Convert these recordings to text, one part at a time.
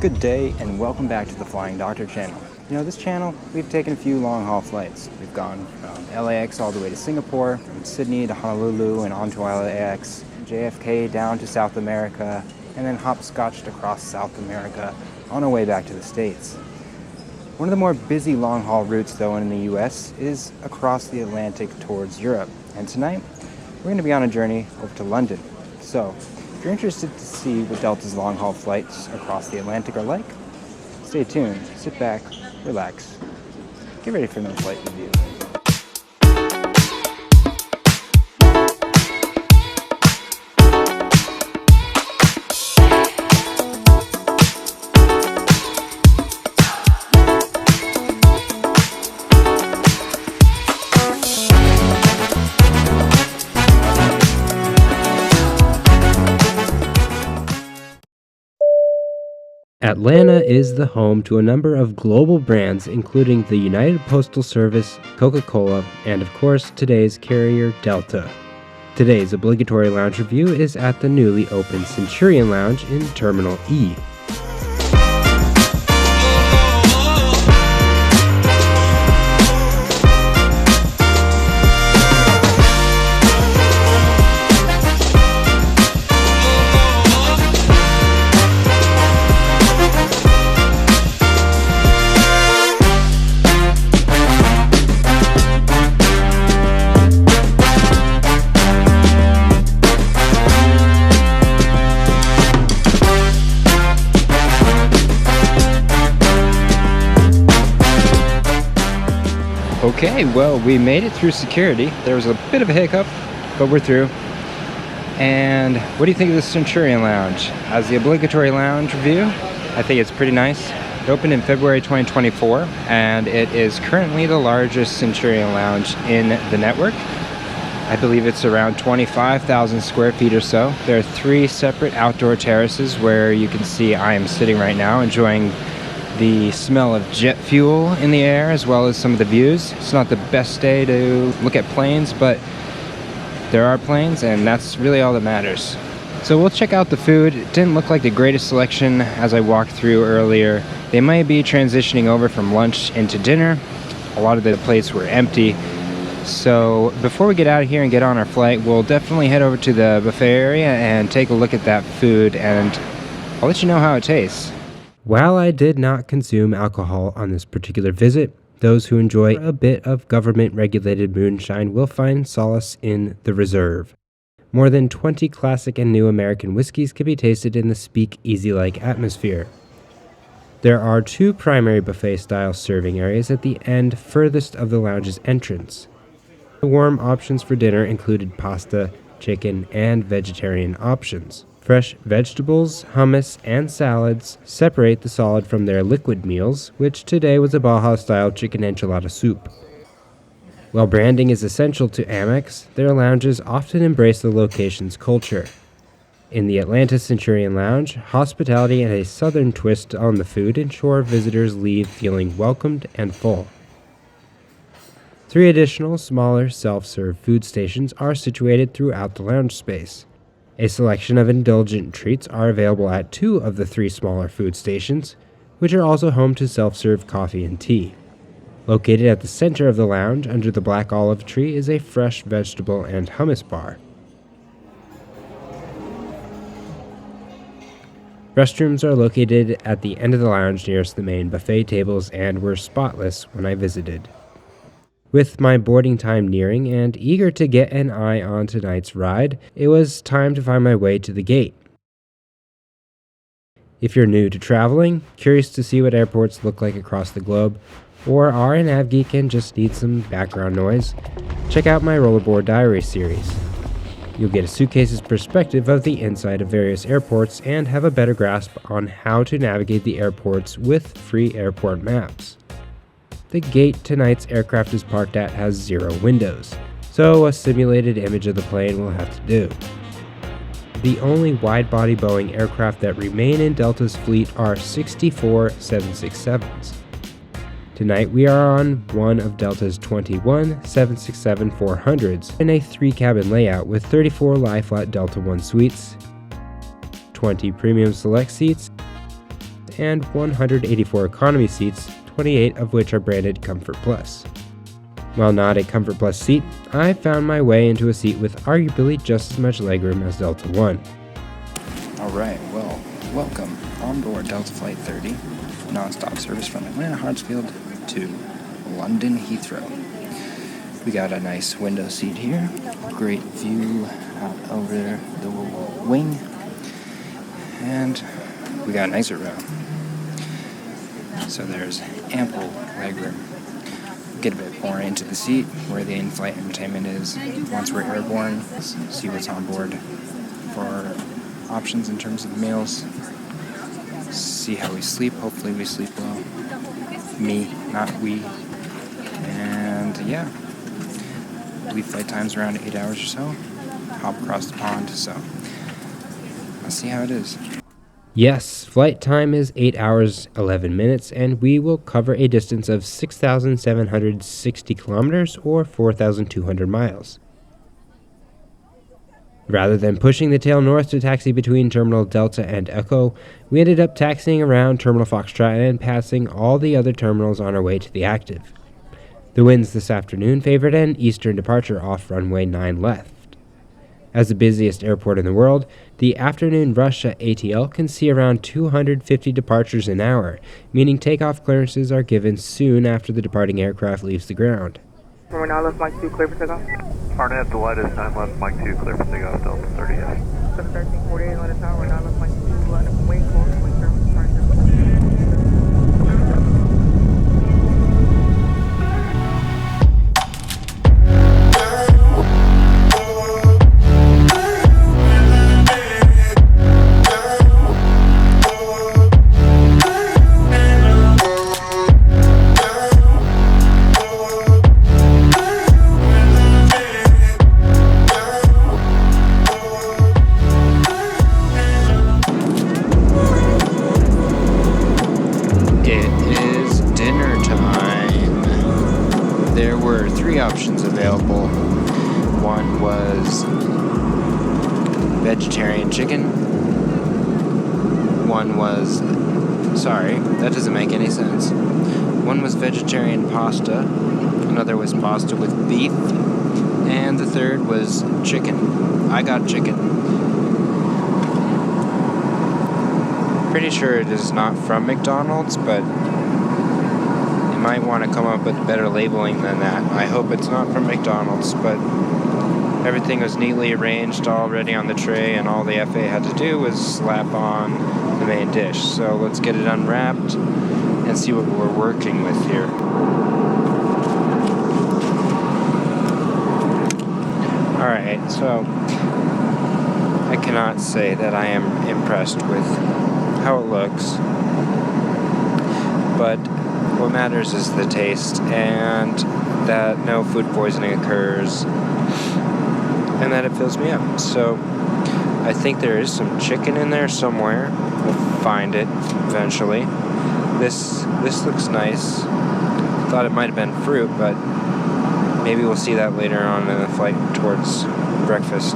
Good day and welcome back to the Flying Doctor channel. This channel, we've taken a few long-haul flights. We've gone from LAX all the way to Singapore, from Sydney to Honolulu and onto LAX, JFK down to South America, and then hopscotched across South America on our way back to the States. One of the more busy long-haul routes, though, in the US is across the Atlantic towards Europe. And tonight, we're going to be on a journey over to London. So, if you're interested to see what Delta's long-haul flights across the Atlantic are like, stay tuned, sit back, relax, get ready for another flight review. Atlanta is the home to a number of global brands, including the United Postal Service, Coca-Cola, and of course today's carrier Delta. Today's obligatory lounge review is at the newly opened Centurion Lounge in Terminal E. Okay, well, we made it through security. There was a bit of a hiccup, but we're through. And what do you think of the Centurion Lounge? As the obligatory lounge review, I think it's pretty nice. It opened in February 2024, and it is currently the largest Centurion Lounge in the network. I believe it's around 25,000 square feet or so. There are 3 separate outdoor terraces where you can see I am sitting right now enjoying the smell of jet fuel in the air, as well as some of the views. It's not the best day to look at planes, but there are planes, and that's really all that matters. So we'll check out the food. It didn't look like the greatest selection as I walked through earlier. They might be transitioning over from lunch into dinner. A lot of the plates were empty. So before we get out of here and get on our flight, we'll definitely head over to the buffet area and take a look at that food, and I'll let you know how it tastes. While I did not consume alcohol on this particular visit, those who enjoy a bit of government-regulated moonshine will find solace in the Reserve. More than 20 classic and new American whiskeys can be tasted in the speak-easy-like atmosphere. There are 2 primary buffet-style serving areas at the end furthest of the lounge's entrance. The warm options for dinner included pasta, chicken, and vegetarian options. Fresh vegetables, hummus, and salads separate the solid from their liquid meals, which today was a Baja-style chicken enchilada soup. While branding is essential to Amex, their lounges often embrace the location's culture. In the Atlanta Centurion Lounge, hospitality and a southern twist on the food ensure visitors leave feeling welcomed and full. 3 additional, smaller, self-serve food stations are situated throughout the lounge space. A selection of indulgent treats are available at 2 of the 3 smaller food stations, which are also home to self-serve coffee and tea. Located at the center of the lounge under the black olive tree is a fresh vegetable and hummus bar. Restrooms are located at the end of the lounge nearest the main buffet tables and were spotless when I visited. With my boarding time nearing and eager to get an eye on tonight's ride, it was time to find my way to the gate. If you're new to traveling, curious to see what airports look like across the globe, or are an av geek and just need some background noise, check out my Rollerboard Diary series. You'll get a suitcase's perspective of the inside of various airports and have a better grasp on how to navigate the airports with free airport maps. The gate tonight's aircraft is parked at has 0 windows, so a simulated image of the plane will have to do. The only wide-body Boeing aircraft that remain in Delta's fleet are 64 767s. Tonight we are on one of Delta's 21 767-400s in a 3-cabin layout with 34 lie-flat Delta One suites, 20 premium select seats, and 184 economy seats, 28 of which are branded Comfort Plus. While not a Comfort Plus seat, I found my way into a seat with arguably just as much legroom as Delta One. Alright, well, welcome on board Delta Flight 30, non-stop service from Atlanta Hartsfield to London Heathrow. We got a nice window seat here, great view out over the wing, and we got a nicer row. So there's ample legroom. Get a bit more into the seat where the in-flight entertainment is once we're airborne. See what's on board for options in terms of meals. See how we sleep. Hopefully we sleep well. Me, not we. And yeah, I believe flight time's around 8 hours or so. Hop across the pond, so let's see how it is. Yes, flight time is 8 hours, 11 minutes, and we will cover a distance of 6,760 kilometers or 4,200 miles. Rather than pushing the tail north to taxi between Terminal Delta and Echo, we ended up taxiing around Terminal Foxtrot and passing all the other terminals on our way to the active. The winds this afternoon favored an eastern departure off runway 9 left. As the busiest airport in the world, the afternoon rush at ATL can see around 250 departures an hour, meaning takeoff clearances are given soon after the departing aircraft leaves the ground. We're now left Mike 2 clear for takeoff. Arnett, the latest time left Mike 2 clear for takeoff, Delta 30. 71348, latest time, we're now left Mike 2, London, wait for service departure. Options available. One was vegetarian chicken. One was, sorry, that doesn't make any sense. One was vegetarian pasta. Another was pasta with beef. And the third was chicken. I got chicken. Pretty sure it is not from McDonald's, but might want to come up with better labeling than that. I hope it's not from McDonald's, but everything was neatly arranged already on the tray, and all the FA had to do was slap on the main dish. So let's get it unwrapped and see what we're working with here. Alright, so I cannot say that I am impressed with how it looks, but what matters is the taste, and that no food poisoning occurs, and that it fills me up. So I think there is some chicken in there somewhere. We'll find it eventually. This looks nice. Thought it might have been fruit, but maybe we'll see that later on in the flight towards breakfast.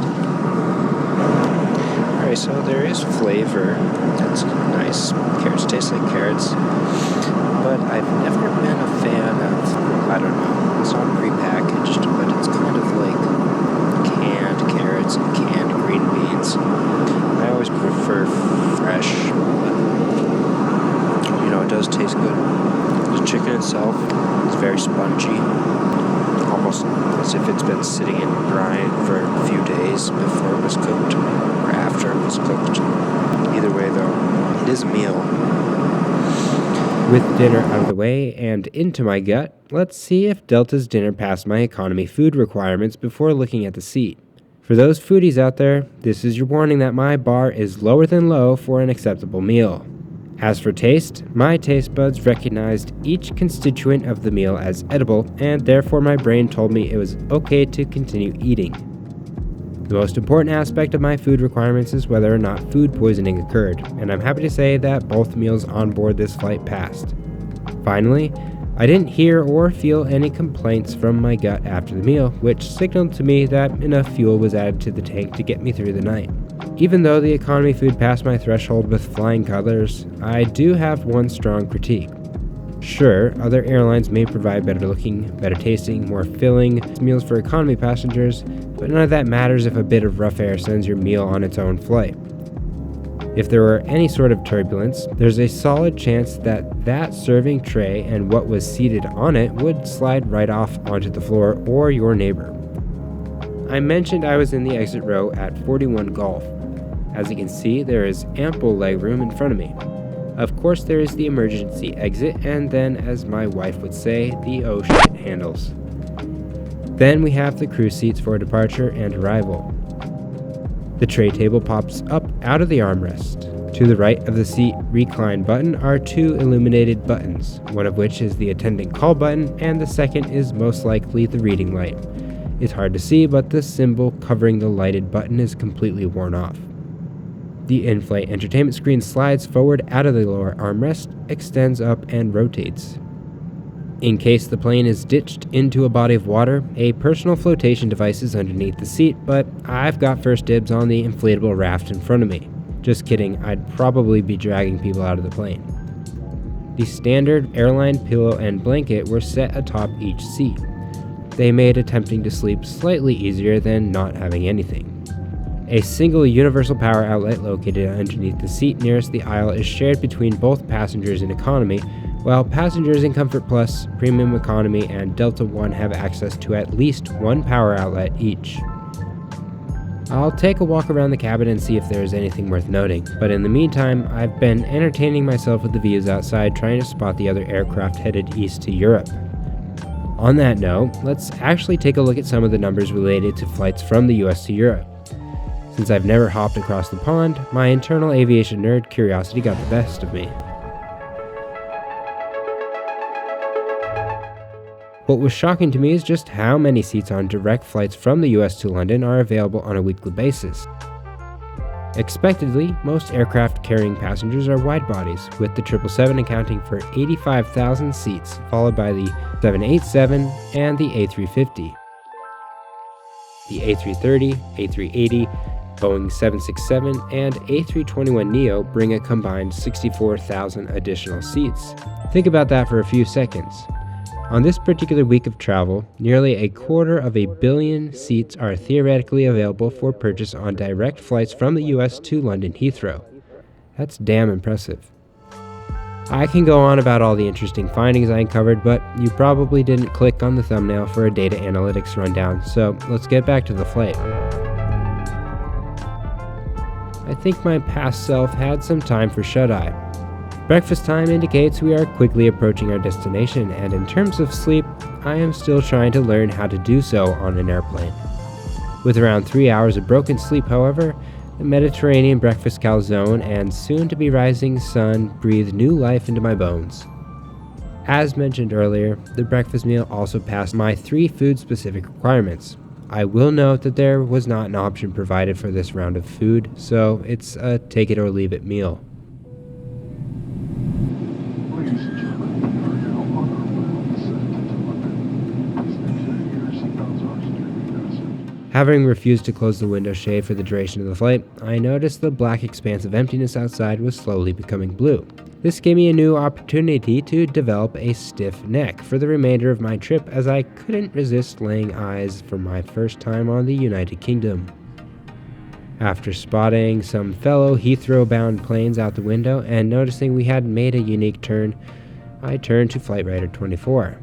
Alright, so there is flavor. That's nice. Carrots taste like carrots. But I've never been a fan of, I don't know, it's not prepackaged, but it's kind of like canned carrots and canned green beans. I always prefer fresh, but, you know, it does taste good. The chicken itself is very spongy, almost as if it's been sitting in brine for a few days before it was cooked, or after it was cooked. Either way, though, it is a meal. With dinner out of the way and into my gut, let's see if Delta's dinner passed my economy food requirements before looking at the seat. For those foodies out there, this is your warning that my bar is lower than low for an acceptable meal. As for taste, my taste buds recognized each constituent of the meal as edible, and therefore my brain told me it was okay to continue eating. The most important aspect of my food requirements is whether or not food poisoning occurred, and I'm happy to say that both meals on board this flight passed. Finally, I didn't hear or feel any complaints from my gut after the meal, which signaled to me that enough fuel was added to the tank to get me through the night. Even though the economy food passed my threshold with flying colors, I do have one strong critique. Sure, other airlines may provide better looking, better tasting, more filling meals for economy passengers, but none of that matters if a bit of rough air sends your meal on its own flight. If there were any sort of turbulence, there's a solid chance that that serving tray and what was seated on it would slide right off onto the floor or your neighbor. I mentioned I was in the exit row at 41 Golf. As you can see, there is ample legroom in front of me. Of course, there is the emergency exit, and then, as my wife would say, the oh shit handles. Then we have the crew seats for departure and arrival. The tray table pops up out of the armrest. To the right of the seat recline button are two illuminated buttons, one of which is the attendant call button, and the second is most likely the reading light. It's hard to see, but the symbol covering the lighted button is completely worn off. The in-flight entertainment screen slides forward out of the lower armrest, extends up, and rotates. In case the plane is ditched into a body of water, a personal flotation device is underneath the seat, but I've got first dibs on the inflatable raft in front of me. Just kidding, I'd probably be dragging people out of the plane. The standard airline pillow and blanket were set atop each seat. They made attempting to sleep slightly easier than not having anything. A single universal power outlet located underneath the seat nearest the aisle is shared between both passengers in economy, while passengers in Comfort Plus, Premium Economy, and Delta One have access to at least one power outlet each. I'll take a walk around the cabin and see if there is anything worth noting, but in the meantime, I've been entertaining myself with the views outside, trying to spot the other aircraft headed east to Europe. On that note, let's actually take a look at some of the numbers related to flights from the US to Europe. Since I've never hopped across the pond, my internal aviation nerd curiosity got the best of me. What was shocking to me is just how many seats on direct flights from the US to London are available on a weekly basis. Expectedly, most aircraft carrying passengers are wide bodies, with the 777 accounting for 85,000 seats, followed by the 787 and the A350. The A330, A380, Boeing 767, and A321neo bring a combined 64,000 additional seats. Think about that for a few seconds. On this particular week of travel, nearly 250 million seats are theoretically available for purchase on direct flights from the US to London Heathrow. That's damn impressive. I can go on about all the interesting findings I uncovered, but you probably didn't click on the thumbnail for a data analytics rundown, so let's get back to the flight. I think my past self had some time for shut-eye. Breakfast time indicates we are quickly approaching our destination, and in terms of sleep, I am still trying to learn how to do so on an airplane. With around 3 hours of broken sleep, however, the Mediterranean breakfast calzone and soon-to-be rising sun breathed new life into my bones. As mentioned earlier, the breakfast meal also passed my 3 food-specific requirements. I will note that there was not an option provided for this round of food, so it's a take-it-or-leave-it meal. Having refused to close the window shade for the duration of the flight, I noticed the black expanse of emptiness outside was slowly becoming blue. This gave me a new opportunity to develop a stiff neck for the remainder of my trip, as I couldn't resist laying eyes for my first time on the United Kingdom. After spotting some fellow Heathrow-bound planes out the window and noticing we had made a unique turn, I turned to Flight Radar 24.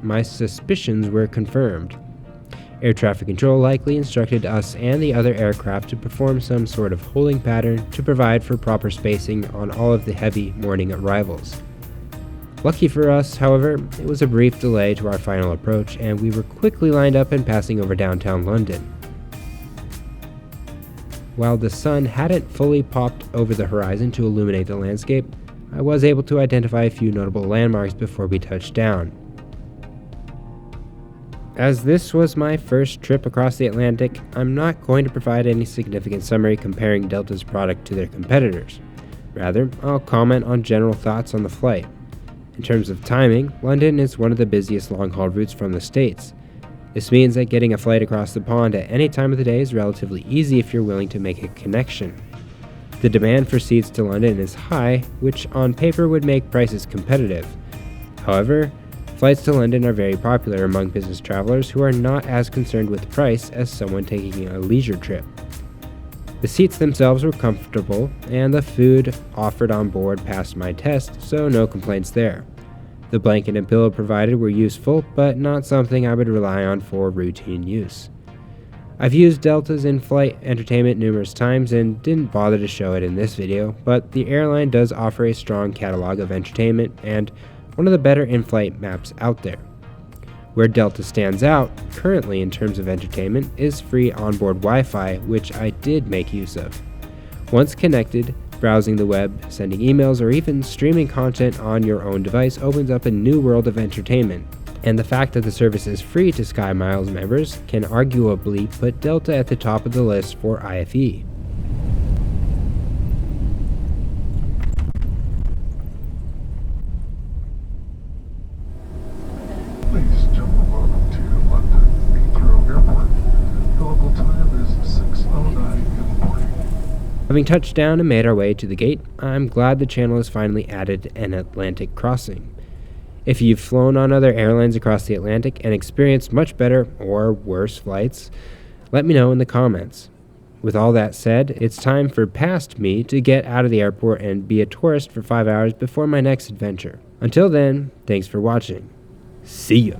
My suspicions were confirmed. Air traffic control likely instructed us and the other aircraft to perform some sort of holding pattern to provide for proper spacing on all of the heavy morning arrivals. Lucky for us, however, it was a brief delay to our final approach, and we were quickly lined up and passing over downtown London. While the sun hadn't fully popped over the horizon to illuminate the landscape, I was able to identify a few notable landmarks before we touched down. As this was my first trip across the Atlantic, I'm not going to provide any significant summary comparing Delta's product to their competitors. Rather, I'll comment on general thoughts on the flight. In terms of timing, London is one of the busiest long-haul routes from the States. This means that getting a flight across the pond at any time of the day is relatively easy if you're willing to make a connection. The demand for seats to London is high, which on paper would make prices competitive. However, flights to London are very popular among business travelers who are not as concerned with price as someone taking a leisure trip. The seats themselves were comfortable, and the food offered on board passed my test, so no complaints there. The blanket and pillow provided were useful, but not something I would rely on for routine use. I've used Delta's in-flight entertainment numerous times and didn't bother to show it in this video, but the airline does offer a strong catalog of entertainment and one of the better in-flight maps out there. Where Delta stands out currently in terms of entertainment is free onboard Wi-Fi, which I did make use of. Once connected, browsing the web, sending emails, or even streaming content on your own device opens up a new world of entertainment. And the fact that the service is free to Sky Miles members can arguably put Delta at the top of the list for IFE. Ladies and gentlemen, welcome to London Heathrow Airport. The local time is 6:09 in the morning. Having touched down and made our way to the gate, I'm glad the channel has finally added an Atlantic crossing. If you've flown on other airlines across the Atlantic and experienced much better or worse flights, let me know in the comments. With all that said, it's time for past me to get out of the airport and be a tourist for 5 hours before my next adventure. Until then, thanks for watching. See ya!